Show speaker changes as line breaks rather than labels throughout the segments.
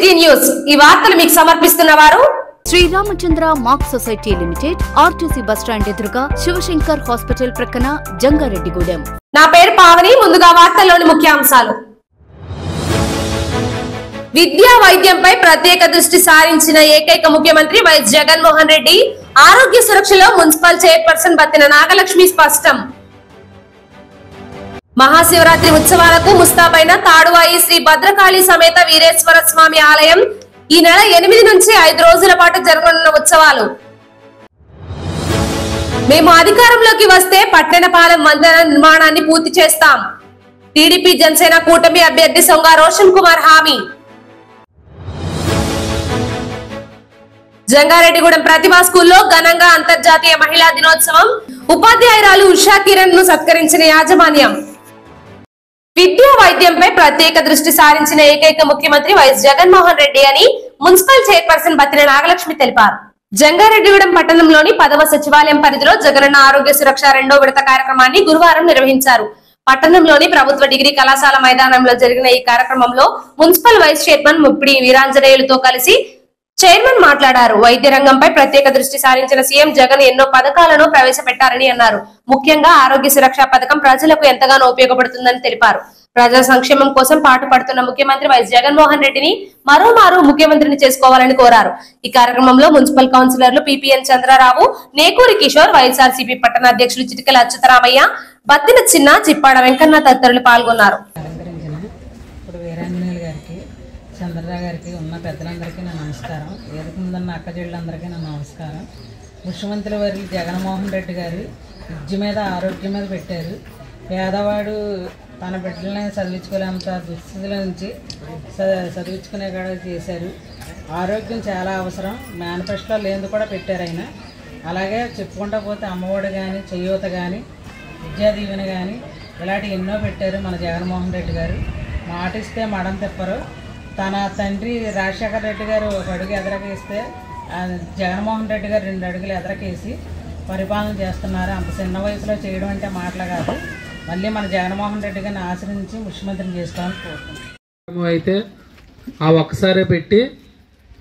City news ఈ వార్తలు మీకు సమర్పిస్తున్నవారు
Shri Ramachandra mark society limited, RTC bus stand ఎదురుగా, శివశంకర్ హాస్పిటల్ ప్రక్కన, జంగారెడ్డిగూడెం.
నా పేరు పావని. ముందుగా వార్తల్లోని ముఖ్యాంశాలు. విద్యా వైద్యంపై ప్రత్యేక దృష్టి సారించిన ఏకైక ముఖ్యమంత్రి వైఎస్ జగన్మోహన్ రెడ్డి. ఆరోగ్య సురక్షలో మున్సిపల్ చైర్పర్సన్ బత్తిన నాగలక్ష్మి స్పష్టం. మహాశివరాత్రి ఉత్సవాలకు ముస్తాబైన తాడువాయి శ్రీ భద్రకాళి సమేత వీరేశ్వర స్వామి ఆలయం. ఈ నెల 8 నుంచి 5 రోజుల పాటు జరగనున్న ఉత్సవాలు. మేము అధికారంలోకి వస్తే పట్టణపాలెం వంతెన నిర్మాణాన్ని పూర్తి చేస్తాం. టీడీపీ జనసేన కూటమి అభ్యర్థి సొంగ రోషన్ కుమార్ హామీ. జంగారెడ్డిగూడెం ప్రతిభా స్కూల్లో ఘనంగా అంతర్జాతీయ మహిళా దినోత్సవం. ఉపాధ్యాయురాలు ఉషా కిరణ్ ను సత్కరించిన యాజమాన్యం. విద్యా వైద్యంపై ప్రత్యేక దృష్టి సారించిన ఏకైక ముఖ్యమంత్రి వైఎస్ జగన్మోహన్ రెడ్డి అని మున్సిపల్ చైర్పర్సన్ బత్తిన నాగలక్ష్మి తెలిపారు. జంగారెడ్డిగూడెం పట్టణంలోని 10వ సచివాలయం పరిధిలో జగనన్న ఆరోగ్య సురక్ష 2వ విడత కార్యక్రమాన్ని గురువారం నిర్వహించారు. పట్టణంలోని ప్రభుత్వ డిగ్రీ కళాశాల మైదానంలో జరిగిన ఈ కార్యక్రమంలో మున్సిపల్ వైస్ చైర్మన్ ముప్పిడి వీరాంజనేయులతో కలిసి చైర్మన్ మాట్లాడారు. వైద్య రంగంపై ప్రత్యేక దృష్టి సారించిన సీఎం జగన్ ఎన్నో పథకాలను ప్రవేశపెట్టారని అన్నారు. ముఖ్యంగా ఆరోగ్య సురక్ష పథకం ప్రజలకు ఎంతగానో ఉపయోగపడుతుందని తెలిపారు. ప్రజా సంక్షేమం కోసం పాటుపడుతున్న ముఖ్యమంత్రి వైఎస్ జగన్మోహన్ రెడ్డిని మరోమారు ముఖ్యమంత్రిని చేసుకోవాలని కోరారు. ఈ కార్యక్రమంలో మున్సిపల్ కౌన్సిలర్లు పిపిఎన్ చంద్రరావు, నేకూరి కిషోర్, వైఎస్ఆర్సీపీ పట్టణ అధ్యక్షులు చిటికల అచ్యుతరామయ్య, బత్తిన చిన్న, చిప్పాడ వెంకన్న తదితరులు పాల్గొన్నారు.
చంద్రరావు గారికి ఉన్న పెద్దలందరికీ నా నమస్కారం. ఎదుగుందన్న అక్క చెల్లెలందరికీ నా నమస్కారం. ముఖ్యమంత్రి వారి జగన్మోహన్ రెడ్డి గారు విద్య మీద ఆరోగ్యం మీద పెట్టారు. పేదవాడు తన బిడ్డలని చదివించుకోలేంత దుస్థితుల నుంచి చదివించుకునే కూడా చేశారు. ఆరోగ్యం చాలా అవసరం. మేనిఫెస్టోలో లేనిది కూడా పెట్టారు ఆయన. అలాగే చెప్పుకుంటా పోతే అమ్మఒడి కానీ, చేయూత కానీ, విద్యా దీవెన కానీ ఇలాంటివి ఎన్నో పెట్టారు మన జగన్మోహన్ రెడ్డి గారు. మాటిస్తే మడం తిప్పరు. తన తండ్రి రాజశేఖర రెడ్డి గారు 1 అడుగు ఎదరకేస్తే జగన్మోహన్ రెడ్డి గారు 2 అడుగులు ఎదరకేసి పరిపాలన చేస్తున్నారు. అంత చిన్న వయసులో చేయడం అంటే మాటలు కాదు. మళ్ళీ మన జగన్మోహన్ రెడ్డి గారిని ఆశ్రయించి ముఖ్యమంత్రిని చేసుకోవాలని కోరుతున్నాం.
అయితే ఆ ఒక్కసారే పెట్టి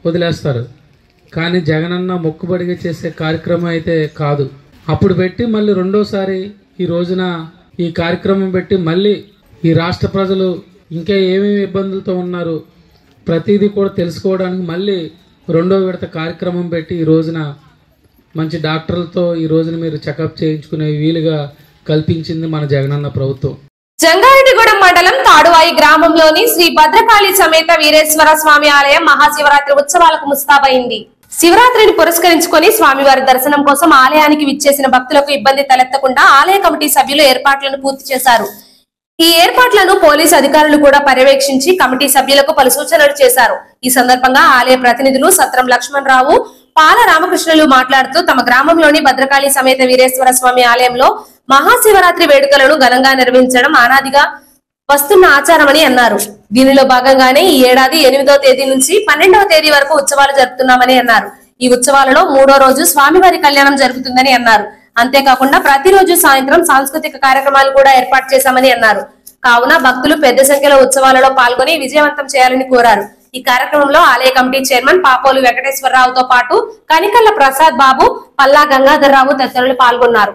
వదిలేస్తారు. కానీ జగనన్న మొక్కుబడిగా చేసే కార్యక్రమం అయితే కాదు. అప్పుడు పెట్టి మళ్ళీ రెండోసారి ఈ రోజున ఈ కార్యక్రమం పెట్టి మళ్ళీ ఈ రాష్ట్ర ప్రజలు ఇంకా ఏమేమి ఇబ్బందులతో ఉన్నారు ప్రతిదీ కూడా తెలుసుకోవడానికి మళ్ళీ 2వ విడత కార్యక్రమం పెట్టి ఈ రోజున మంచి డాక్టర్లతో ఈ రోజున మీరు చెకప్ చేయించుకునే వీలుగా కల్పించింది మన జగనన్న ప్రభుత్వం.
జంగారెడ్డిగూడెం మండలం తాడువాయి గ్రామంలోని శ్రీ భద్రకాళి సమేత వీరేశ్వర స్వామి ఆలయం మహాశివరాత్రి ఉత్సవాలకు ముస్తాబైంది. శివరాత్రిని పురస్కరించుకొని స్వామివారి దర్శనం కోసం ఆలయానికి విచ్చేసిన భక్తులకు ఇబ్బంది తలెత్తకుండా ఆలయ కమిటీ సభ్యులు ఏర్పాట్లను పూర్తి చేశారు. ఈ ఏర్పాట్లను పోలీసు అధికారులు కూడా పర్యవేక్షించి కమిటీ సభ్యులకు పలు సూచనలు చేశారు. ఈ సందర్భంగా ఆలయ ప్రతినిధులు సత్రం లక్ష్మణరావు, పాల రామకృష్ణులు మాట్లాడుతూ తమ గ్రామంలోని భద్రకాళి సమేత వీరేశ్వర స్వామి ఆలయంలో మహాశివరాత్రి వేడుకలను ఘనంగా నిర్వహించడం అనాదిగా వస్తున్న ఆచారమని అన్నారు. దీనిలో భాగంగానే ఈ ఏడాది 8వ తేదీ నుంచి 12వ తేదీ వరకు ఉత్సవాలు జరుపుతున్నామని అన్నారు. ఈ ఉత్సవాలలో 3వ రోజు స్వామివారి కళ్యాణం జరుగుతుందని అన్నారు. అంతేకాకుండా ప్రతిరోజు సాయంత్రం సాంస్కృతిక కార్యక్రమాలు కూడా ఏర్పాటు చేశామని అన్నారు. కావున భక్తులు పెద్ద సంఖ్యలో ఉత్సవాలలో పాల్గొని విజయవంతం చేయాలని కోరారు. ఈ కార్యక్రమంలో ఆలయ కమిటీ చైర్మన్ పాపోలు వెంకటేశ్వరరావుతో పాటు కనికల్ల ప్రసాద్ బాబు, పల్లా గంగాధర్రావు తదితరులు పాల్గొన్నారు.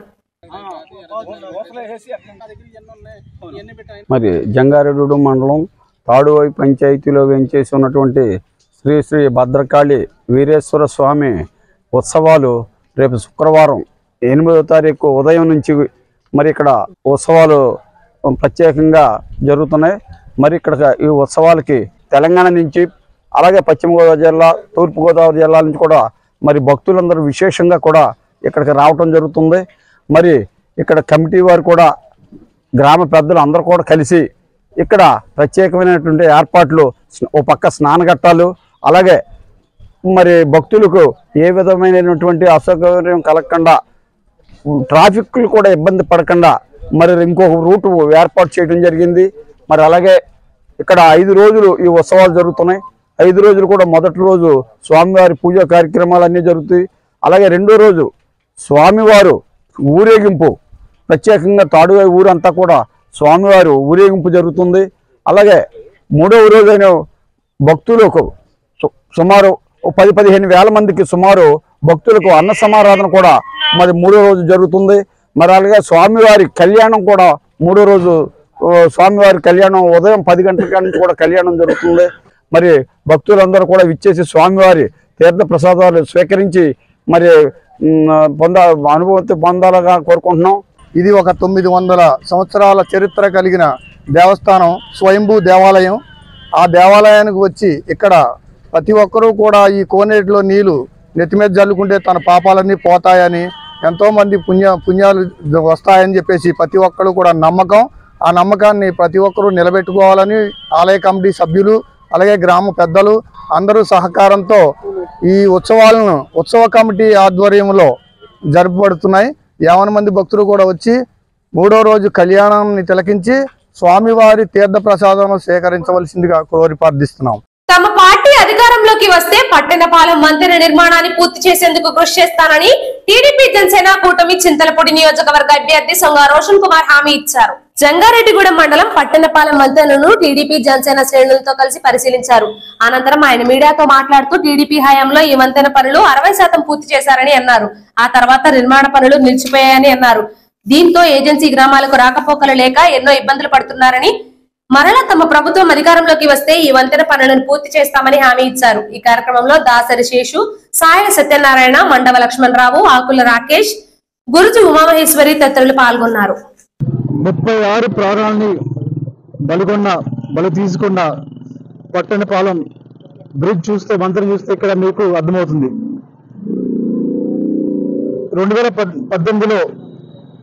మరి జంగారెడ్డిగూడెం మండలం తాడువాయి పంచాయతీలో వెంచేసి ఉన్నటువంటి శ్రీ శ్రీ భద్రకాళి వీరేశ్వర స్వామి ఉత్సవాలు రేపు శుక్రవారం 8వ తారీఖు ఉదయం నుంచి మరి ఇక్కడ ఉత్సవాలు ప్రత్యేకంగా జరుగుతున్నాయి. మరి ఇక్కడ ఈ ఉత్సవాలకి తెలంగాణ నుంచి అలాగే పశ్చిమ గోదావరి జిల్లా, తూర్పుగోదావరి జిల్లాల నుంచి కూడా మరి భక్తులందరూ విశేషంగా కూడా ఇక్కడికి రావటం జరుగుతుంది. మరి ఇక్కడ కమిటీ వారు కూడా గ్రామ పెద్దలు అందరూ కూడా కలిసి ఇక్కడ ప్రత్యేకమైనటువంటి ఏర్పాట్లు, ఓ పక్క స్నానఘట్టాలు, అలాగే మరి భక్తులకు ఏ విధమైనటువంటి అసౌకర్యం కలగకుండా, ట్రాఫిక్లు కూడా ఇబ్బంది పడకుండా మరి ఇంకొక రూటు ఏర్పాటు చేయడం జరిగింది. మరి అలాగే ఇక్కడ 5 రోజులు ఈ ఉత్సవాలు జరుగుతున్నాయి. 5 రోజులు కూడా మొదటి రోజు స్వామివారి పూజా కార్యక్రమాలు అన్నీ జరుగుతాయి. అలాగే 2వ రోజు స్వామివారు ఊరేగింపు, ప్రత్యేకంగా తాడువాయి ఊరంతా కూడా స్వామివారు ఊరేగింపు జరుగుతుంది. అలాగే 3వ రోజైన భక్తులకు సుమారు 10-15 వేల మందికి సుమారు భక్తులకు అన్న సమారాధన కూడా మరి 3వ రోజు జరుగుతుంది. మరి అలాగే స్వామివారి కళ్యాణం కూడా 3వ రోజు స్వామివారి కళ్యాణం ఉదయం 10 గంటల నుంచి కూడా కళ్యాణం జరుగుతుంది. మరి భక్తులందరూ కూడా విచ్చేసి స్వామివారి తీర్థ ప్రసాదాలు స్వీకరించి మరి అనుభూతి పొందాలని కోరుకుంటున్నాం.
ఇది ఒక 900 సంవత్సరాల చరిత్ర కలిగిన దేవస్థానం, స్వయంభూ దేవాలయం. ఆ దేవాలయానికి వచ్చి ఇక్కడ ప్రతి ఒక్కరూ కూడా ఈ కోనేటిలో నీళ్లు నెత్తి మీద జల్లుకుంటే తన పాపాలన్నీ పోతాయని, ఎంతోమంది పుణ్యాలు వస్తాయని చెప్పేసి ప్రతి ఒక్కరు కూడా నమ్మకం. ఆ నమ్మకాన్ని ప్రతి ఒక్కరూ నిలబెట్టుకోవాలని ఆలయ కమిటీ సభ్యులు అలాగే గ్రామ పెద్దలు అందరూ సహకారంతో ఈ ఉత్సవాలను ఉత్సవ కమిటీ ఆధ్వర్యంలో జరుపబడుతున్నాయి. 50 మంది భక్తులు కూడా వచ్చి 3వ రోజు కళ్యాణాన్ని తిలకించి స్వామివారి తీర్థ ప్రసాదం సేకరించవలసిందిగా కోరి ప్రార్థిస్తున్నాం.
తమ పార్టీ అధికారంలోకి వస్తే పట్టణపాలెం వంతెన నిర్మాణాన్ని పూర్తి చేసేందుకు కృషి చేస్తానని టీడీపీ జనసేన కూటమి చింతలపూడి నియోజకవర్గ అభ్యర్థి సొంగ రోషన్ కుమార్ హామీ ఇచ్చారు. జంగారెడ్డిగూడెం మండలం పట్టణపాలెం వంతెనను టీడీపీ జనసేన శ్రేణులతో కలిసి పరిశీలించారు. అనంతరం ఆయన మీడియాతో మాట్లాడుతూ టీడీపీ హయాంలో ఈ వంతెన పనులు 60% పూర్తి చేశారని అన్నారు. ఆ తర్వాత నిర్మాణ పనులు నిలిచిపోయాయని అన్నారు. దీంతో ఏజెన్సీ గ్రామాలకు రాకపోకలు లేక ఎన్నో ఇబ్బందులు పడుతున్నారని, మరలా తమ ప్రభుత్వం అధికారంలోకి వస్తే ఈ వంతెన పనులను పూర్తి చేస్తామని హామీ ఇచ్చారు. ఈ కార్యక్రమంలో దాసరి శేషు, సాయన సత్యనారాయణ, మండవ లక్ష్మణరావు, ఆకుల రాకేష్, గురుజు ఉమామహేశ్వరి తదితరులు పాల్గొన్నారు.
36 ప్రాణాలని బలి తీసుకున్న పట్టణపాలెం బ్రిడ్జ్ చూస్తే, వంతెన చూస్తే ఇక్కడ మీకు అర్థమవుతుంది. 2018లో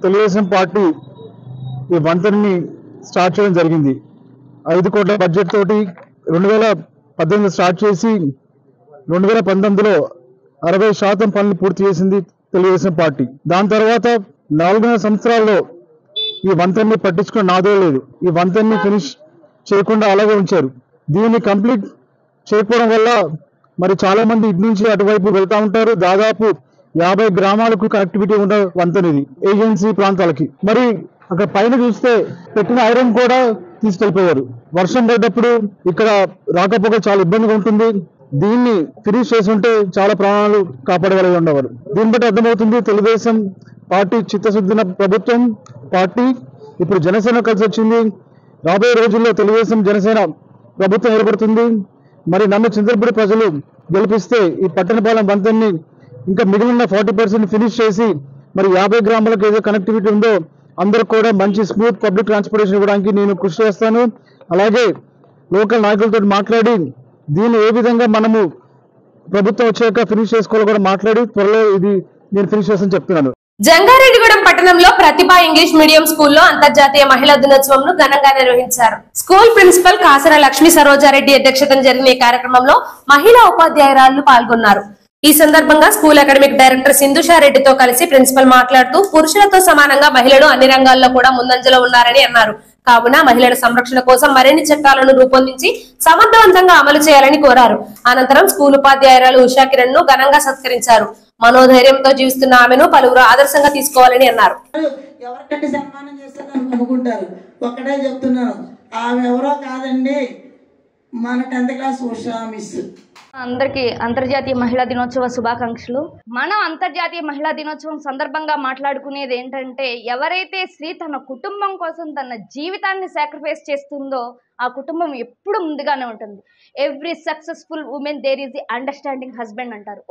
తెలుగుదేశం పార్టీ ఈ వంతెనని స్టార్ట్ చేయడం జరిగింది. 5 కోట్ల బడ్జెట్ తోటి 2018 స్టార్ట్ చేసి 2019లో 60% పనులు పూర్తి చేసింది తెలుగుదేశం పార్టీ. దాని తర్వాత 4 సంవత్సరాల్లో ఈ వంతెన్ని పట్టించుకున్న నాదే లేదు. ఈ వంతెన్ని ఫినిష్ చేయకుండా అలాగే ఉంచారు. దీన్ని కంప్లీట్ చేయకపోవడం వల్ల మరి చాలా మంది ఇటు నుంచి అటువైపు వెళ్తూ ఉంటారు. దాదాపు 50 గ్రామాలకు కనెక్టివిటీ ఉన్న వంతెన ఇది, ఏజెన్సీ ప్రాంతాలకి. మరి అక్కడ పైన చూస్తే పెట్టిన ఐరన్ కూడా తీసుకెళ్లిపోయారు. వర్షం పడ్డప్పుడు ఇక్కడ రాకపోక చాలా ఇబ్బందిగా ఉంటుంది. దీన్ని ఫినిష్ చేసి ఉంటే చాలా ప్రాణాలు కాపాడగలిగి ఉండేవారు. దీన్ని బట్టి అర్థమవుతుంది తెలుగుదేశం పార్టీ చిత్తశుద్ధిన ప్రభుత్వం పార్టీ ఇప్పుడు జనసేన కలిసి వచ్చింది. రాబోయే రోజుల్లో తెలుగుదేశం జనసేన ప్రభుత్వం ఏర్పడుతుంది. మరి నన్ను చింతలపూడి ప్రజలు గెలిపిస్తే ఈ పట్టణపాలెం వంతెన్ని ఇంకా మిగిలిన 40% ఫినిష్ చేసి మరి 50 గ్రామాలకు ఏదో కనెక్టివిటీ ఉందో అందరూ కూడా మంచి స్మూత్ పబ్లిక్ ట్రాన్స్పోర్టేషన్ ఇవ్వడానికి నేను కృషి చేస్తాను. అలాగే లోకల్ నాయకులతో మాట్లాడి దీన్ని ఏ విధంగా మనము ప్రభుత్వం వచ్చాక ఫినిష్ చేసుకోవాలో కూడా మాట్లాడి త్వరలో ఇది నేను ఫినిష్ చేస్తానని చెప్తున్నాను.
జంగారెడ్డిగూడెం పట్టణంలో ప్రతిభ ఇంగ్లీష్ మీడియం స్కూల్లో అంతర్జాతీయ మహిళా దినోత్సవం ఘనంగా నిర్వహించారు. స్కూల్ ప్రిన్సిపల్ కాసర లక్ష్మీ సరోజారెడ్డి అధ్యక్షతన జరిగిన ఈ కార్యక్రమంలో మహిళా ఉపాధ్యాయురాలు పాల్గొన్నారు. ఈ సందర్భంగా స్కూల్ అకాడమిక్ డైరెక్టర్ సింధుషారెడ్డితో కలిసి ప్రిన్సిపల్ మాట్లాడుతూ పురుషులతో సమానంగా మహిళలు అన్ని రంగాల్లో కూడా ముందంజలో ఉన్నారని అన్నారు. కావున మహిళల సంరక్షణ కోసం మరిన్ని చట్టాలను రూపొందించి సమర్థవంతంగా అమలు చేయాలని కోరారు. అనంతరం స్కూల్ ఉపాధ్యాయురాలు ఉషా కిరణ్ ను ఘనంగా సత్కరించారు. మనోధైర్యంతో జీవిస్తున్న ఆమెను పలువురు ఆదర్శంగా తీసుకోవాలని అన్నారు.
ఎవరికంటే సన్మానం చేస్తారని అనుకుంటారు. ఒక్కటే చెప్తున్నాను, ఆమె ఎవరో కాదండి, మన 10th క్లాస్ ఉషా మిస్.
అందరికీ అంతర్జాతీయ మహిళా దినోత్సవ శుభాకాంక్షలు. మనం అంతర్జాతీయ మహిళా దినోత్సవం సందర్భంగా మాట్లాడుకునేది ఏంటంటే, ఎవరైతే స్త్రీ తన కుటుంబం కోసం తన జీవితాన్ని సాక్రిఫైస్ చేస్తుందో ఆ కుటుంబం ఎప్పుడు ముందుగానే ఉంటుంది. Every successful women there is the understanding husband అంటారు.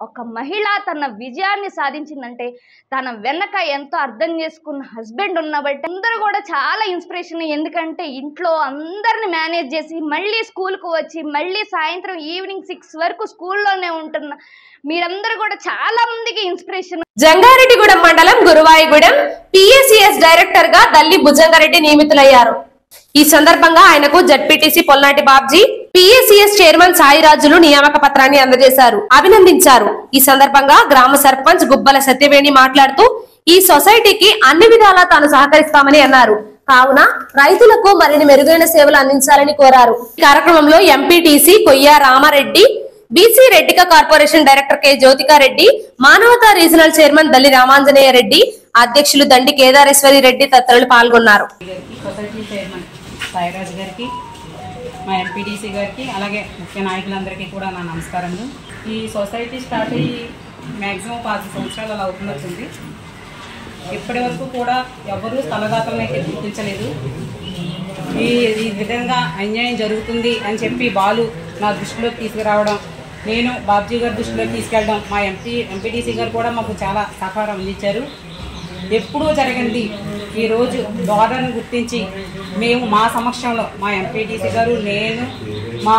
ఒక మహిళ తన విజయాన్ని సాధించిందంటే తన వెనక ఎంతో అర్థం చేసుకున్న హస్బెండ్ ఉన్నబట్టి అందరూ కూడా చాలా ఇన్స్పిరేషన్. ఎందుకంటే ఇంట్లో అందరిని మేనేజ్ చేసి మళ్ళీ స్కూల్కు వచ్చి మళ్ళీ సాయంత్రం ఈవినింగ్ 6 వరకు స్కూల్లోనే ఉంటున్న మీరందరూ కూడా చాలా మందికి ఇన్స్పిరేషన్.
జంగారెడ్డిగూడెం మండలం గురువాయిగూడెం PACS డైరెక్టర్ గా దల్లి భుజంగారెడ్డి నియమితులయ్యారు. ఈ సందర్భంగా ఆయనకు ZPTC Polnati Babji, PACS chairman Sairajulu నియామక పత్రాన్ని అందజేశారు, అభినందించారు. ఈ సందర్భంగా గ్రామ సర్పంచ్ గుబ్బల సత్యవేణి మాట్లాడుతూ ఈ సొసైటీకి అన్ని విధాలా తాను సహకరిస్తామని అన్నారు. కావున రైతులకు మరిన్ని మెరుగైన సేవలు అందించాలని కోరారు. ఈ కార్యక్రమంలో MPTC Koyya Ramareddy, BC Reddika corporation director K Jyothikareddy, Manavata regional chairman Dalli Ramanjaneya Reddy, అధ్యక్షులు దండి కేదారేశ్వరి రెడ్డి తదితరులు పాల్గొన్నారు.
సొసైటీ చైర్మన్ సాయిరాజ్ గారికి,
మా ఎంపీటీసీ గారికి అలాగే ముఖ్య నాయకులందరికీ కూడా నా నమస్కారములు. ఈ సొసైటీ స్టార్ట్ అయ్యి మ్యాక్సిమం 5 సంవత్సరాలు అలా అవుతుంది. ఇప్పటి వరకు కూడా ఎవరూ స్థలదాతలను అయితే గుర్తించలేదు. ఈ విధంగా అన్యాయం జరుగుతుంది అని చెప్పి బాలు నా దృష్టిలోకి తీసుకురావడం, నేను బాబ్జీ గారి దృష్టిలోకి తీసుకెళ్ళడం, మా ఎంపీటీసీ గారు కూడా మాకు చాలా సహకారం అందించారు. ఎప్పుడూ జరిగింది ఈరోజు దోరను గుర్తించి మేము మా సమక్షంలో మా ఎంపీటీసీ గారు, నేను, మా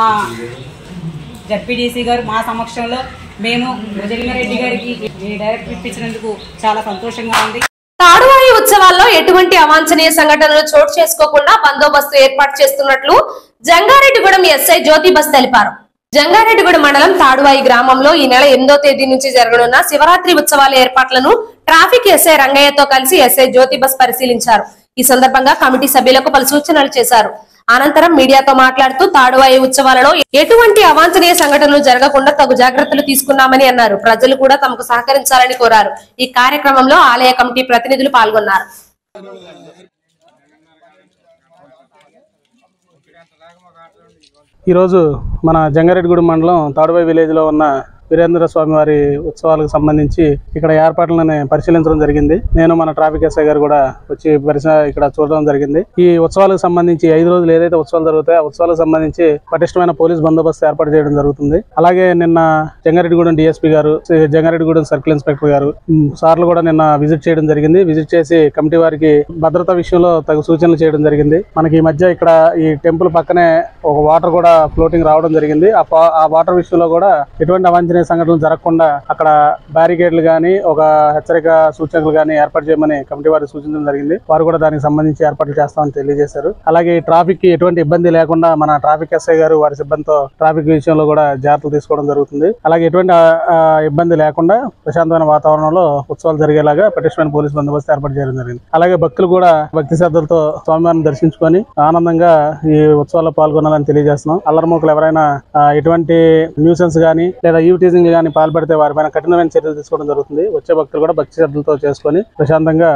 జడ్పీటీసీ గారు మా సమక్షంలో మేము భుజలింగారెడ్డి గారికి డైరెక్టర్ ఇప్పించినందుకు చాలా సంతోషంగా ఉంది.
తాడువాయి ఉత్సవాల్లో ఎటువంటి అవాంఛనీయ సంఘటనలు చోటు చేసుకోకుండా బందోబస్తు ఏర్పాటు చేస్తున్నట్లు జంగారెడ్డిగూడెం ఎస్ఐ జ్యోతిబస్ తెలిపారు. జంగారెడ్డిగూడెం మండలం తాడువాయి గ్రామంలో ఈ నెల 8వ తేదీ నుంచి జరగనున్న శివరాత్రి ఉత్సవాల ఏర్పాట్లను ట్రాఫిక్ ఎస్ఐ రంగయ్యతో కలిసి ఎస్ఐ జ్యోతిబస్ పరిశీలించారు. ఈ సందర్భంగా కమిటీ సభ్యులకు పలు సూచనలు చేశారు. అనంతరం మీడియాతో మాట్లాడుతూ తాడువాయి ఉత్సవాలలో ఎటువంటి అవాంఛనీయ సంఘటనలు జరగకుండా తగు జాగ్రత్తలు తీసుకున్నామని అన్నారు. ప్రజలు కూడా తమకు సహకరించాలని కోరారు. ఈ కార్యక్రమంలో ఆలయ కమిటీ ప్రతినిధులు పాల్గొన్నారు.
ఈరోజు మన జంగారెడ్డిగూడెం మండలం తాడువాయి విలేజ్లో ఉన్న వీరేంద్ర స్వామి వారి ఉత్సవాలకు సంబంధించి ఇక్కడ ఏర్పాట్లను పరిశీలించడం జరిగింది. నేను మన ట్రాఫిక్ ఎస్ఐ గారు కూడా వచ్చి ఇక్కడ చూడడం జరిగింది. ఈ ఉత్సవాలకు సంబంధించి 5 రోజులు ఏదైతే ఉత్సవాలు జరుగుతాయో ఆ ఉత్సవాలకు సంబంధించి పటిష్టమైన పోలీస్ బందోబస్తు ఏర్పాటు చేయడం జరుగుతుంది. అలాగే నిన్న జంగారెడ్డిగూడెం డిఎస్పీ గారు, జంగారెడ్డిగూడెం సర్కిల్ ఇన్స్పెక్టర్ గారు సార్లు కూడా నిన్న విజిట్ చేయడం జరిగింది. విజిట్ చేసి కమిటీ వారికి భద్రతా విషయంలో తగు సూచనలు చేయడం జరిగింది. మనకి ఈ మధ్య ఇక్కడ ఈ టెంపుల్ పక్కనే ఒక వాటర్ కూడా ఫ్లోటింగ్ రావడం జరిగింది. ఆ వాటర్ విషయంలో కూడా ఎటువంటి అవాంఛనీయ సంఘటనలు జరగకుండా అక్కడ బ్యారికేడ్లు గానీ ఒక హెచ్చరిక సూచనలు గానీ ఏర్పాటు చేయమని కమిటీ వారికి సూచించడం జరిగింది. వారు కూడా దానికి సంబంధించి ఏర్పాట్లు చేస్తామని తెలియజేశారు. అలాగే ట్రాఫిక్ కి ఎటువంటి ఇబ్బంది లేకుండా మన ట్రాఫిక్ ఎస్ఐ గారు వారి సిబ్బందితో ట్రాఫిక్ విషయంలో కూడా జాగ్రత్తలు తీసుకోవడం జరుగుతుంది. అలాగే ఎటువంటి ఇబ్బంది లేకుండా ప్రశాంతమైన వాతావరణంలో ఉత్సవాలు జరిగేలాగా పటిష్టమైన పోలీస్ బందోబస్తు ఏర్పాటు చేయడం జరిగింది. అలాగే భక్తులు కూడా భక్తి శ్రద్ధలతో స్వామివారిని దర్శించుకొని ఆనందంగా ఈ ఉత్సవాల్లో పాల్గొనాలని తెలియజేస్తున్నాం. అల్లరిమూకలు ఎవరైనా ఎటువంటి న్యూసెన్స్ గానీ లేదా ఈవ్టీజింగ్ గానీ పాల్పడితే వారిపైన కఠినమైన చర్యలు తీసుకోవడం జరుగుతుంది. వచ్చే భక్తులు కూడా భక్తి శ్రద్ధలతో చేసుకొని ప్రశాంతంగా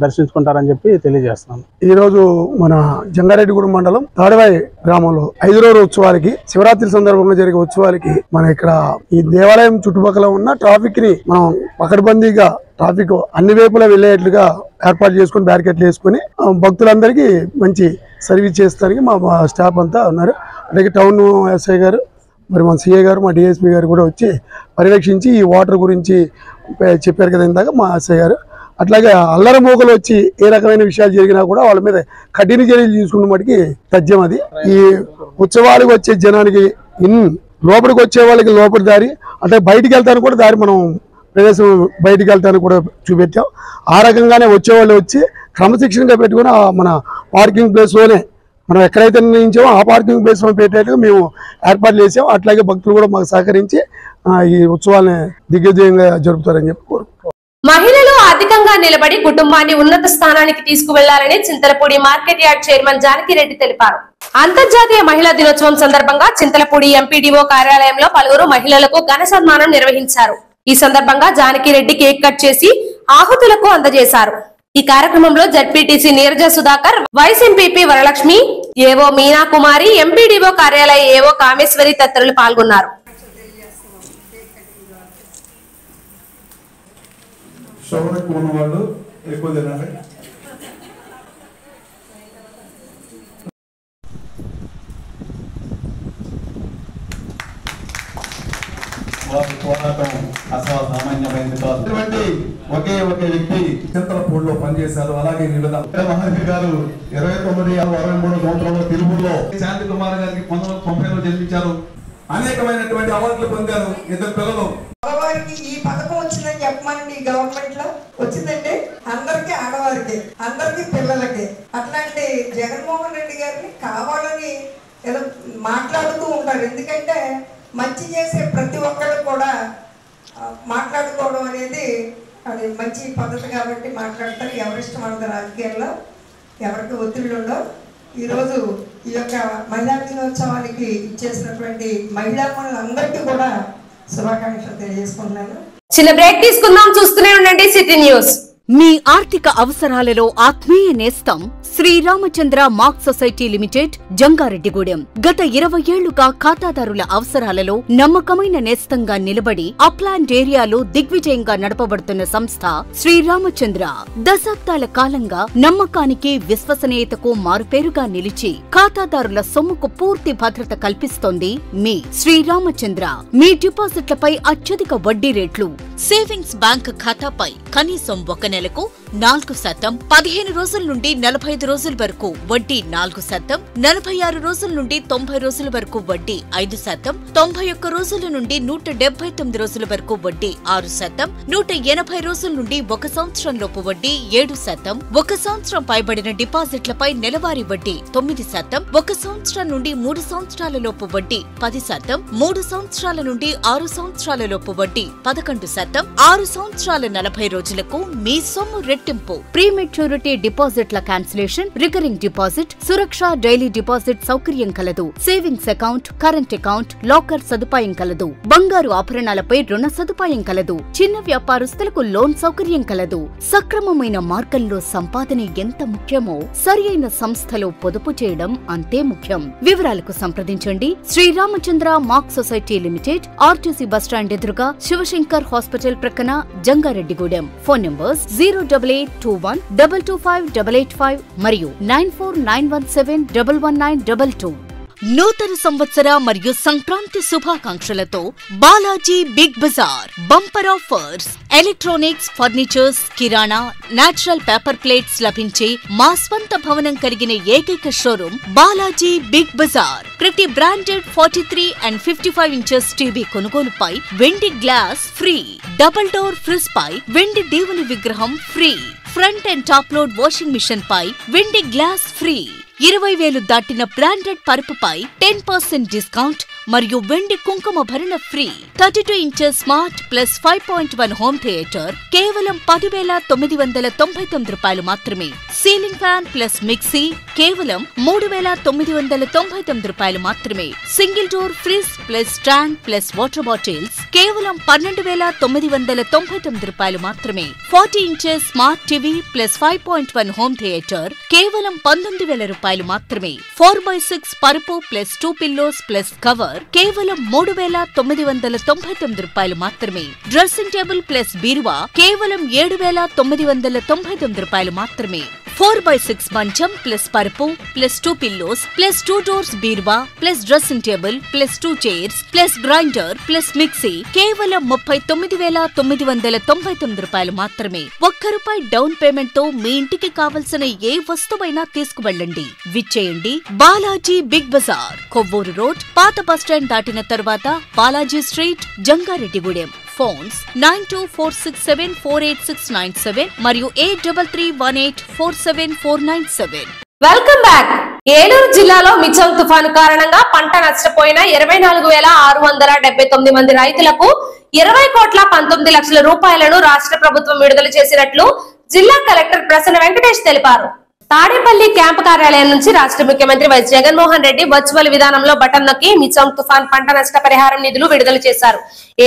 దర్శించుకుంటారని చెప్పి తెలియజేస్తున్నాం.
ఈ రోజు మన జంగారెడ్డిగూడెం మండలం తాడువాయి గ్రామంలో 5 రోజుల ఉత్సవాలకి, శివరాత్రి సందర్భంగా జరిగే ఉత్సవాలకి మన ఇక్కడ ఈ దేవాలయం చుట్టుపక్కల ఉన్న ట్రాఫిక్ ని మనం పకడ్బందీగా ట్రాఫిక్ అన్ని వైపులా వెళ్లేట్లుగా ఏర్పాటు చేసుకుని బ్యారికేడ్లు వేసుకుని భక్తులందరికీ మంచి సర్వీస్ చేస్తానికి మా స్టాఫ్ అంతా ఉన్నారు. అలాగే టౌన్ ఎస్ఐ గారు, మరి మన సిఐ గారు, మా డిఎస్పీ గారు కూడా వచ్చి పర్యవేక్షించి ఈ వాటర్ గురించి చెప్పారు కదా ఇందాక మా ఎస్ఐ గారు. అట్లాగే అల్లరి మోకలు వచ్చి ఏ రకమైన విషయాలు జరిగినా కూడా వాళ్ళ మీద కఠిన చర్యలు తీసుకున్న మటుకి తథ్యం అది. ఈ ఉత్సవాలకు వచ్చే జనానికి లోపలికి వచ్చే వాళ్ళకి లోపలి దారి, అంటే బయటికి వెళ్తానికి కూడా దారి మనం ప్రదేశం బయటికి వెళ్తానికి కూడా చూపెట్టాం. ఆ రకంగానే వచ్చేవాళ్ళు వచ్చి క్రమశిక్షణగా పెట్టుకుని మన పార్కింగ్ ప్లేస్లోనే మనం ఎక్కడైతే నిర్ణయించామో ఆ పార్కింగ్ ప్లేస్ పెట్టేట్టుగా మేము ఏర్పాట్లు చేసాం. అట్లాగే భక్తులు కూడా మాకు సహకరించి ఈ ఉత్సవాన్ని దిగ్విజయంగా జరుపుతారని చెప్పి కోరుకుంటున్నాం.
మహిళలు ఆర్థికంగా నిలబడి కుటుంబాన్ని ఉన్నత స్థానానికి తీసుకువెళ్లాలని Chintalapudi market yard chairman Janakireddy తెలిపారు. అంతర్జాతీయ మహిళా దినోత్సవం సందర్భంగా చింతలపూడి ఎంపీడీఓ కార్యాలయంలో పలువురు మహిళలకు ఘన సన్మానం నిర్వహించారు. ఈ సందర్భంగా జానకిరెడ్డి కేక్ కట్ చేసి ఆహుతులకు అందజేశారు. ఈ కార్యక్రమంలో ZPTC Neeraja Sudhakar, vice MPP Varalakshmi, AO Meena కుమారి, ఎంపీడీఓ కార్యాలయ ఏవో కామేశ్వరి తదితరులు పాల్గొన్నారు.
అసామాన్యమైనది కాదు. ఒకే వ్యక్తి చింతలపూడిలో పనిచేశారు. అలాగే మహర్షి గారు 29-63 సంవత్సరంలో తిరుమలలో, శాంతి కుమార్ గారికి 1990లో జన్మించారు. అనేకమైనటువంటి అవార్డులు పొందారు. 2 పిల్లలు.
ఆడవారికి ఈ పథకం వచ్చిందని చెప్పమని గవర్నమెంట్ లో వచ్చిందంటే అందరికి ఆడవారికి, అందరికి పిల్లలకి. అట్లాంటి జగన్మోహన్ రెడ్డి గారిని కావాలని ఏదో మాట్లాడుతూ ఉంటారు. ఎందుకంటే మంచి చేసే ప్రతి ఒక్కళ్ళు కూడా మాట్లాడుకోవడం అనేది అది మంచి పద్ధతి కాబట్టి మాట్లాడతారు. ఎవరిష్టం అంత రాజకీయాల్లో ఎవరికి ఒత్తిళ్ళు ఉండవు. ఈరోజు ఈ యొక్క మహిళా దినోత్సవానికి ఇచ్చేసినటువంటి మహిళా మనులందరికీ కూడా శుభాకాంక్షలు తెలియజేసుకుంటున్నాను.
చిన్న బ్రేక్ తీసుకుందాం. చూస్తూనే ఉండండి సిటీ న్యూస్.
మీ ఆర్థిక అవసరాలలో ఆత్మీయ నేస్తం Sriramachandra mark society limited Jangareddygudem. గత 20 ఏళ్లుగా ఖాతాదారుల అవసరాలలో నమ్మకమైన నేస్తంగా నిలబడి అప్లాండ్ ఏరియాలో దిగ్విజయంగా నడపబడుతున్న సంస్థ శ్రీరామచంద్ర. దశాబ్దాల కాలంగా నమ్మకానికి విశ్వసనీయతకు మారుపేరుగా నిలిచి ఖాతాదారుల సొమ్ముకు పూర్తి భద్రత కల్పిస్తోంది మీ శ్రీరామచంద్ర. మీ డిపాజిట్లపై అత్యధిక వడ్డీ రేట్లు, సేవింగ్స్ బ్యాంక్ ఖాతాపై కనీసం 1 నెలకు 4%, 15 రోజుల నుండి 45 రోజుల వరకు వడ్డీ 4%, 46 రోజుల నుండి 90 రోజుల వరకు వడ్డీ 5%, 91 రోజుల నుండి 179 రోజుల వరకు వడ్డీ 6%, 180 రోజుల నుండి 1 సంవత్సరంలోపు వడ్డీ 7%, 1 సంవత్సరం పైబడిన డిపాజిట్లపై నెలవారీ వడ్డీ 9%, 1 సంవత్సరం నుండి 3 సంవత్సరాల లోపు వడ్డీ 10%, 3 సంవత్సరాల నుండి 6 సంవత్సరాల లోపు వడ్డీ 11%, 6 సంవత్సరాల 40 రోజులకు మీ సొమ్ము రెట్టింపు. ప్రీమెచ్యూరిటీ డిపాజిట్ల క్యాన్సిలేషన్, రికరింగ్ డిపాజిట్, సురక్ష డైలీ డిపాజిట్ సౌకర్యం కలదు. Savings account, current account, locker సదుపాయం కలదు. బంగారు ఆభరణాలపై రుణ సదుపాయం కలదు. చిన్న వ్యాపారస్తులకు లోన్ సౌకర్యం కలదు. సక్రమమైన మార్గంలో సంపాదన ఎంత ముఖ్యమో సరియైన సంస్థలో పొదుపు చేయడం అంతే ముఖ్యం. వివరాలకు సంప్రదించండి Sriramachandra mark society limited, RTC bus stand ఎదురుగా, శివశంకర్ హాస్పిటల్ ప్రక్కన, జంగారెడ్డిగూడెం. ఫోన్ నంబర్స్ 08821 225 885 మరియు 949171 11922. నూతన సంవత్సర మరియు సంక్రాంతి శుభాకాంక్షలతో Balaji big bazaar bumper offers. Electronics, furnitures, కిరాణా, నేచురల్ పేపర్ ప్లేట్స్ లభించే మా స్వంత భవనం కలిగిన ఏకైక షోరూం బాలాజీ బిగ్ బజార్. ప్రతి బ్రాండెడ్ 43 and 55 ఇంచెస్ టీవీ కొనుగోలుపై వెండి glass free. Double door fridge పై వెండి దేవుని విగ్రహం free. Front and top load washing machine పై వెండి గ్లాస్ ఫ్రీ. 20,000 దాటిన బ్రాండెడ్ పరుపుపై 10% డిస్కౌంట్ మరియు వెండి కుంకుమ భరణ free. 32 inches smart plus 5.1 home theatre కేవలం 10,999 రూపాయలు మాత్రమే. సీలింగ్ ఫ్యాన్ ప్లస్ మిక్సీ కేవలం 3,999 రూపాయలు మాత్రమే. Single door fridge plus stand plus water bottles కేవలం 12,999 రూపాయలు మాత్రమే. 40 inches smart TV plus 5.1 home theatre కేవలం 19,000 రూపాయలు మాత్రమే. 4x6 పరుపు ప్లస్ 2 పిల్లోస్ ప్లస్ కవర్ కేవలం 3,999 రూపాయలు మాత్రమే. డ్రెస్సింగ్ టేబుల్ ప్లస్ బీరువా కేవలం 7,999 రూపాయలు మాత్రమే. 4x6 మంచం ప్లస్ పరుపు ప్లస్ 2 పిల్లోస్ ప్లస్ 2 డోర్స్ బీరువా plus dressing table plus 2 chairs plus grinder plus mixie కేవలం 39,999 రూపాయలు మాత్రమే. ₹1 డౌన్ పేమెంట్ తో మీ ఇంటికి కావలసిన ఏ వస్తువైనా తీసుకువెళ్ళండి. విచ్చేయండి బాలాజీ బిగ్ బజార్, కొవ్వూరు రోడ్, పాత బస్టాండ్ దాటిన తరువాత బాలాజీ స్ట్రీట్, జంగారెడ్డిగూడెం. ఫోన్స్ 9246748697 మరియు 8331847497.
Welcome back. ఏలూరు జిల్లాలో మిచం తుఫాను కారణంగా పంట నష్టపోయిన 24,679 మంది రైతులకు 20,19 లక్షల రాష్ట్ర ప్రభుత్వం విడుదల చేసినట్లు జిల్లా కలెక్టర్ ప్రసన్న వెంకటేష్ తెలిపారు. తాడేపల్లి క్యాంపు కార్యాలయం నుంచి రాష్ట్ర ముఖ్యమంత్రి వైఎస్ జగన్మోహన్ రెడ్డి వర్చువల్ విధానంలో బటన్ నొక్కి మిచం తుఫాన్ పంట నష్ట పరిహారం నిధులు విడుదల చేశారు.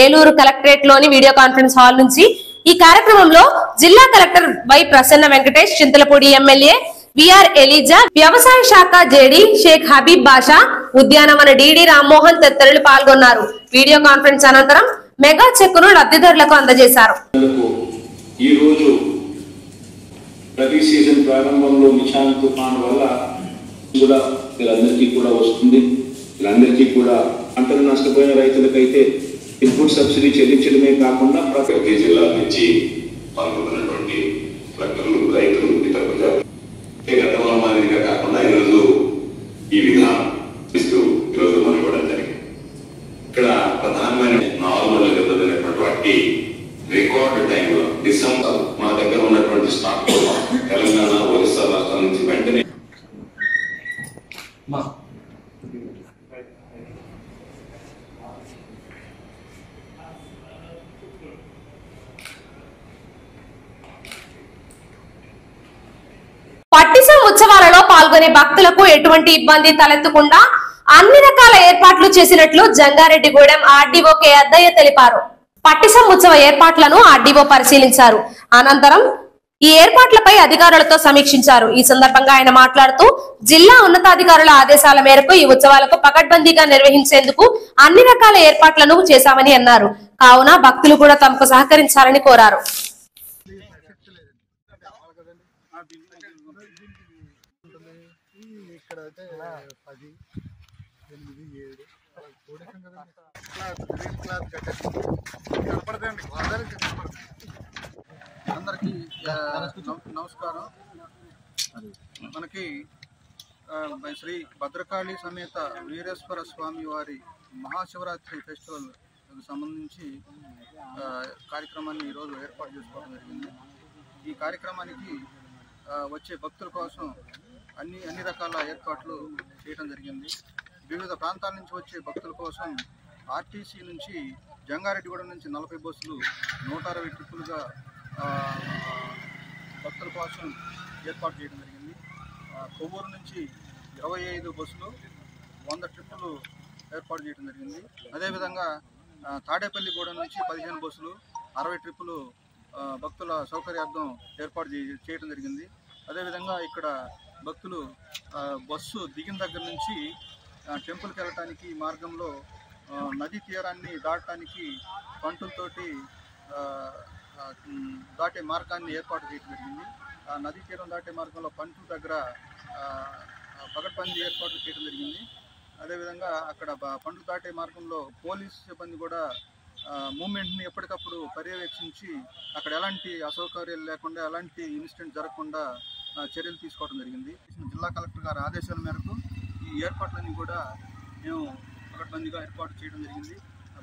ఏలూరు కలెక్టరేట్ లోని వీడియో కాన్ఫరెన్స్ హాల్ నుంచి ఈ కార్యక్రమంలో జిల్లా collector Y Prasanna Venkatesh, Chintalapudi MLA VR Eliza, వ్యవసాయ శాఖ జేడీ షేక్ హబీబ్ బాషా, ఉద్యానవన డీడీ రామ్మోహన్ తదితరులు పాల్గొన్నారు. వీడియో కాన్ఫరెన్స్ అనంతరం మెగా చెక్కును లబ్ధిదారులకు అందజేశారు.
రబీ సీజన్ ప్రారంభంలో మిచాన్ తుఫాను వల్ల కూడా వీళ్ళందరికీ కూడా వస్తుంది. వీళ్ళందరికీ కూడా పంటలు నష్టపోయిన రైతులకైతే ఇన్పుట్ సబ్సిడీ చెల్లించడమే కాకుండా ప్రతి జిల్లా నుంచి పాల్గొన్నటువంటి ట్రక్కర్లు, రైతులు, ఇతర ప్రజలు గతంలో మాదిరిగా కాకుండా ఈరోజు ఈ విధానం ఇస్తూ ఈరోజు మనం ఇవ్వడం జరిగింది. ఇక్కడ ప్రధానమైన నార్మల్ జరుగుతున్నటువంటి వాటి రికార్డు టైంలో డిసెంబర్ మా దగ్గర ఉన్నటువంటి స్టాక్ తెలంగాణ, ఒరిస్సా రాష్ట్రాల నుంచి వెంటనే
పట్టిసం ఉత్సవాలలో పాల్గొనే భక్తులకు ఎటువంటి ఇబ్బంది తలెత్తకుండా అన్ని రకాల ఏర్పాట్లు చేసినట్లు జంగారెడ్డిగూడెం ఆర్డీఓ కె అద్దయ్య తెలిపారు. పట్టిసం ఉత్సవ ఏర్పాట్లను ఆర్డీఓ పరిశీలించారు. అనంతరం ఈ ఏర్పాట్లపై అధికారులతో సమీక్షించారు. ఈ సందర్భంగా ఆయన మాట్లాడుతూ జిల్లా ఉన్నతాధికారుల ఆదేశాల మేరకు ఈ ఉత్సవాలకు పకడ్బందీగా నిర్వహించేందుకు అన్ని రకాల ఏర్పాట్లను చేశామని అన్నారు. కావున భక్తులు కూడా తమకు సహకరించాలని కోరారు.
అందరికీ నమస్కారం. మనకి శ్రీ భద్రకాళి సమేత వీరేశ్వర స్వామి వారి మహాశివరాత్రి ఫెస్టివల్ సంబంధించి కార్యక్రమాన్ని ఈరోజు ఏర్పాటు చేసుకోవడం జరిగింది. ఈ కార్యక్రమానికి వచ్చే భక్తుల కోసం అన్ని రకాల ఏర్పాట్లు చేయడం జరిగింది. వివిధ ప్రాంతాల నుంచి వచ్చే భక్తుల కోసం ఆర్టీసీ నుంచి జంగారెడ్డిగూడెం నుంచి 40 బస్సులు 160 ట్రిప్పులుగా భక్తుల కోసం ఏర్పాటు చేయడం జరిగింది. కొవ్వూరు నుంచి 25 బస్సులు 100 ట్రిప్పులు ఏర్పాటు చేయడం జరిగింది. అదేవిధంగా తాడేపల్లిగూడెం నుంచి 15 బస్సులు 60 ట్రిప్పులు భక్తుల సౌకర్యార్థం ఏర్పాటు చేయడం జరిగింది. అదేవిధంగా ఇక్కడ భక్తులు బస్సు దిగిన దగ్గర నుంచి టెంపుల్కి వెళ్ళటానికి మార్గంలో నదీ తీరాన్ని దాటడానికి పంటులతోటి దాటే మార్గాన్ని ఏర్పాటు చేయడం జరిగింది. ఆ నదీ తీరం దాటే మార్గంలో పంటుల దగ్గర పకడ్బందీ ఏర్పాట్లు చేయడం జరిగింది. అదేవిధంగా అక్కడ పంటులు దాటే మార్గంలో పోలీస్ సిబ్బంది కూడా మూమెంట్ని ఎప్పటికప్పుడు పర్యవేక్షించి అక్కడ ఎలాంటి అసౌకర్యాలు లేకుండా ఎలాంటి ఇన్సిడెంట్ జరగకుండా చర్యలు తీసుకోవడం జరిగింది. జిల్లా కలెక్టర్ గారి ఆదేశాల మేరకు ఈ ఏర్పాట్లన్నీ కూడా మేము పకడ్బందీగా ఏర్పాటు చేయడం జరిగింది.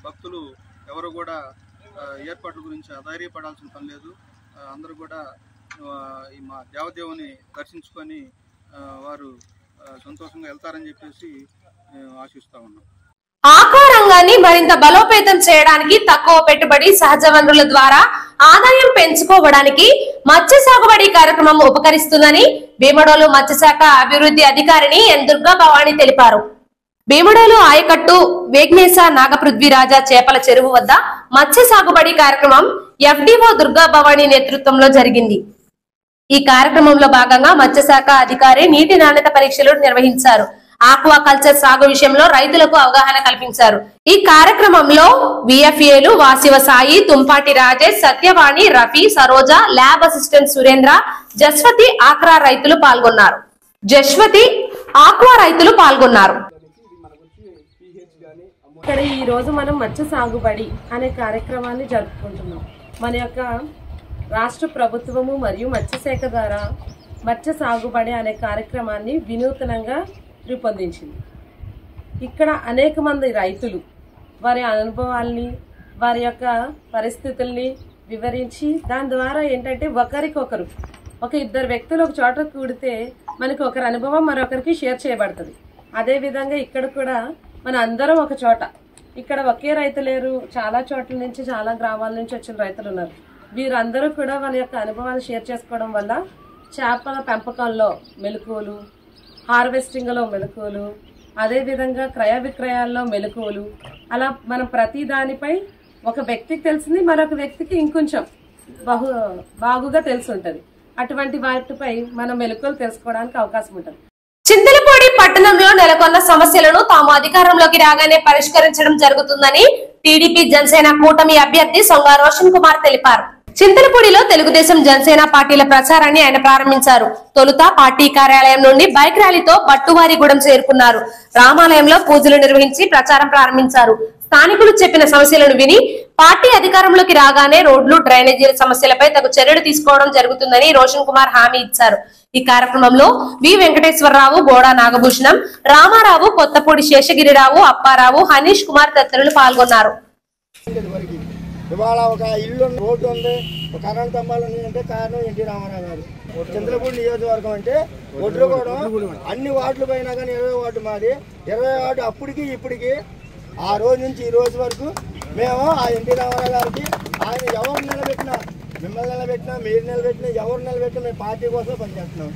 భక్తులు ఎవరు కూడా ఏర్పాట్ల గురించి అధైర్యపడాల్సిన పని లేదు. అందరూ కూడా ఈ మా దేవదేవుని దర్శించుకొని వారు సంతోషంగా వెళ్తారని చెప్పేసి ఆశిస్తా ఉన్నాం.
ఆక్వా రంగాన్ని మరింత బలోపేతం చేయడానికి తక్కువ పెట్టుబడి సహజ వనరుల ద్వారా ఆదాయం పెంచుకోవడానికి మత్స్య సాగుబడి కార్యక్రమం ఉపకరిస్తుందని భీమడోలు మత్స్యశాఖ అభివృద్ధి అధికారిని ఎన్ దుర్గా భవాని తెలిపారు. భీమడోలు ఆయకట్టు వేగ్నేశ నాగపృథ్వీరాజా చేపల చెరువు వద్ద మత్స్య సాగుబడి కార్యక్రమం ఎఫ్డిఓ దుర్గా భవాని నేతృత్వంలో జరిగింది. ఈ కార్యక్రమంలో భాగంగా మత్స్యశాఖ అధికారి నీటి నాణ్యత పరీక్షలు నిర్వహించారు. ఆక్వా కల్చర్ సాగు విషయంలో రైతులకు అవగాహన కల్పించారు. ఈ కార్యక్రమంలో విఎఫ్ఏలు Vasiva Sai, Tumpati Rajesh, Satyavani, Rafi, Saroja, lab assistant Surendra, Jaswathi aqua రైతులు పాల్గొన్నారు.
ఇక్కడ ఈ రోజు మనం మత్స్య సాగుబడి అనే కార్యక్రమాన్ని జరుపుకుంటున్నాం. మన యొక్క రాష్ట్ర ప్రభుత్వము మరియు మత్స్యశాఖ ద్వారా మత్స్య సాగుబడి అనే కార్యక్రమాన్ని వినూతనంగా రూపొందించింది. ఇక్కడ అనేక మంది రైతులు వారి అనుభవాల్ని, వారి యొక్క పరిస్థితుల్ని వివరించి దాని ద్వారా ఏంటంటే ఒకరికొకరు, ఒక ఇద్దరు వ్యక్తులు ఒక చోట కూడితే మనకు ఒకరి అనుభవం మరొకరికి షేర్ చేయబడుతుంది. అదేవిధంగా ఇక్కడ కూడా మన అందరం ఒక చోట, ఇక్కడ ఒకే రైతు లేరు, చాలా చోట్ల నుంచి చాలా గ్రామాల నుంచి వచ్చిన రైతులు ఉన్నారు. వీరందరూ కూడా వాళ్ళ యొక్క అనుభవాలు షేర్ చేసుకోవడం వల్ల చేపల పెంపకంలో మెలకువలు, హార్వెస్టింగ్లో మెలకువలు, అదేవిధంగా క్రయ విక్రయాల్లో మెలకువలు, అలా మనం ప్రతి దానిపై ఒక వ్యక్తికి తెలిసింది మరొక వ్యక్తికి ఇంకొంచెం బాగుగా తెలిసి ఉంటుంది. అటువంటి వాటిపై మనం మెలకువలు తెలుసుకోవడానికి అవకాశం ఉంటుంది.
చింతలపూడి పట్టణంలో నెలకొన్న సమస్యలను తాము అధికారంలోకి రాగానే పరిష్కరించడం జరుగుతుందని టీడీపీ జనసేన కూటమి అభ్యర్థి సొంగ రోషన్ కుమార్ తెలిపారు. చింతలపూడిలో తెలుగుదేశం జనసేన పార్టీల ప్రచారాన్ని ఆయన ప్రారంభించారు. తొలుత పార్టీ కార్యాలయం నుండి బైక్ ర్యాలీతో బట్టువారిగూడెం చేరుకున్నారు. రామాలయంలో పూజలు నిర్వహించి ప్రచారం ప్రారంభించారు. స్థానికులు చెప్పిన సమస్యలను విని పార్టీ అధికారంలోకి రాగానే రోడ్లు, డ్రైనేజీల సమస్యలపై తగు చర్యలు తీసుకోవడం జరుగుతుందని రోషన్ కుమార్ హామీ ఇచ్చారు. ఈ కార్యక్రమంలో వి వెంకటేశ్వరరావు, గోడా నాగభూషణం, రామారావు, కొత్తపూడి శేషగిరిరావు, అప్పారావు, హనీష్ కుమార్ తదితరులు పాల్గొన్నారు.
ఇవాళ ఒక ఇల్లు రోడ్డు ఉంది, ఒక కరెంట్ స్తంభాలు ఉన్నాయంటే కారణం ఎన్టీ రామారావు గారు. చింతలపూడి నియోజకవర్గం అంటే ఒడ్రుగూడెం అన్ని వార్డులు పైన కానీ 20 వార్డు మాది. 20 వార్డు అప్పటికి ఇప్పటికి ఆ రోజు నుంచి ఈ రోజు వరకు మేము ఆ ఎన్టీ రామారావు గారికి ఆయన ఎవరు నిలబెట్టినా, మిమ్మల్ని నిలబెట్టినా, మీరు నిలబెట్టినా, ఎవరు నిలబెట్టినా మేము పార్టీ కోసం పనిచేస్తున్నాం.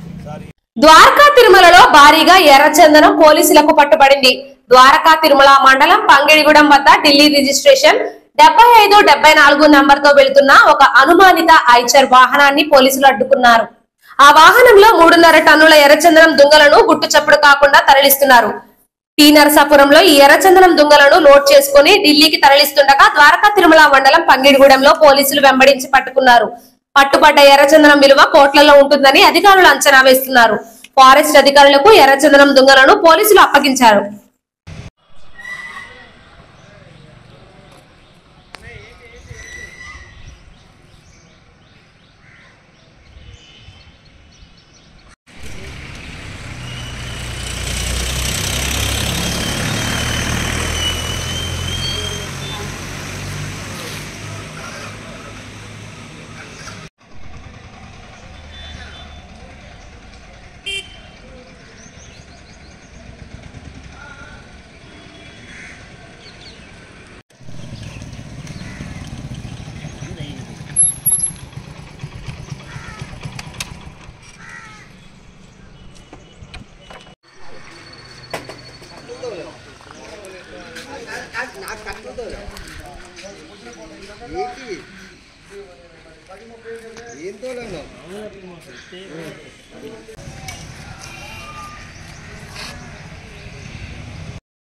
ద్వారకా తిరుమలలో భారీగా ఎర్రచందనం పోలీసులకు పట్టుబడింది. ద్వారకా తిరుమల మండలం పంగిడిగూడెం వద్ద ఢిల్లీ రిజిస్ట్రేషన్ 75, 74 నంబర్తో వెళుతున్న ఒక అనుమానిత ఐచర్ వాహనాన్ని పోలీసులు అడ్డుకున్నారు. ఆ వాహనంలో 3.5 టన్నుల ఎర్రచందనం దుంగలను గుట్టు చప్పుడు కాకుండా తరలిస్తున్నారు. టీ నరసాపురంలో ఈ ఎర్రచందనం దుంగలను లోడ్ చేసుకుని ఢిల్లీకి తరలిస్తుండగా ద్వారకా తిరుమల మండలం పంగిడిగూడెంలో పోలీసులు వెంబడించి పట్టుకున్నారు. పట్టుబడ్డ ఎర్రచందనం విలువ కోట్లలో ఉంటుందని అధికారులు అంచనా వేస్తున్నారు. ఫారెస్ట్ అధికారులకు ఎర్రచందనం దుంగలను పోలీసులు అప్పగించారు.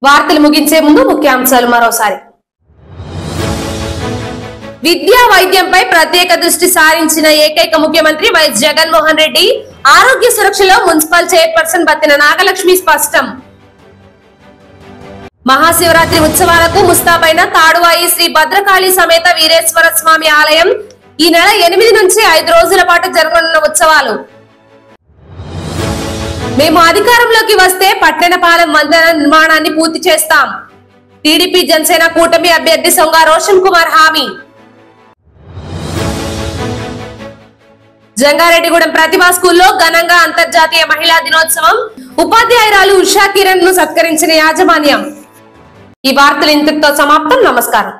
వార్తలు ముగించే ముందు ముఖ్యాంశాలు మరోసారి. విద్యా వైద్యంపై ప్రత్యేక దృష్టి సారించిన ఏకైక ముఖ్యమంత్రి వైఎస్ జగన్మోహన్ రెడ్డి. ఆరోగ్య సురక్షలో మున్సిపల్ చైర్పర్సన్ బత్తిన నాగలక్ష్మి స్పష్టం. మహాశివరాత్రి ఉత్సవాలకు ముస్తాబైన తాడువాయి శ్రీ భద్రకాళి సమేత వీరేశ్వర స్వామి ఆలయం. ఈ నెల 8 నుంచి 5 రోజుల పాటు జరగనున్న ఉత్సవాలు. మేము అధికారంలోకి వస్తే పట్టణపాలెం వంతెన నిర్మాణాన్ని పూర్తి చేస్తాం. టీడీపీ జనసేన కూటమి అభ్యర్థి సొంగ రోషన్ కుమార్ హామీ. జంగారెడ్డిగూడెం ప్రతిభా స్కూల్లో ఘనంగా అంతర్జాతీయ మహిళా దినోత్సవం. ఉపాధ్యాయురాలు ఉషా కిరణ్ ను సత్కరించిన యాజమాన్యం. ఈ వార్తలు ఇంతటితో సమాప్తం. నమస్కారం.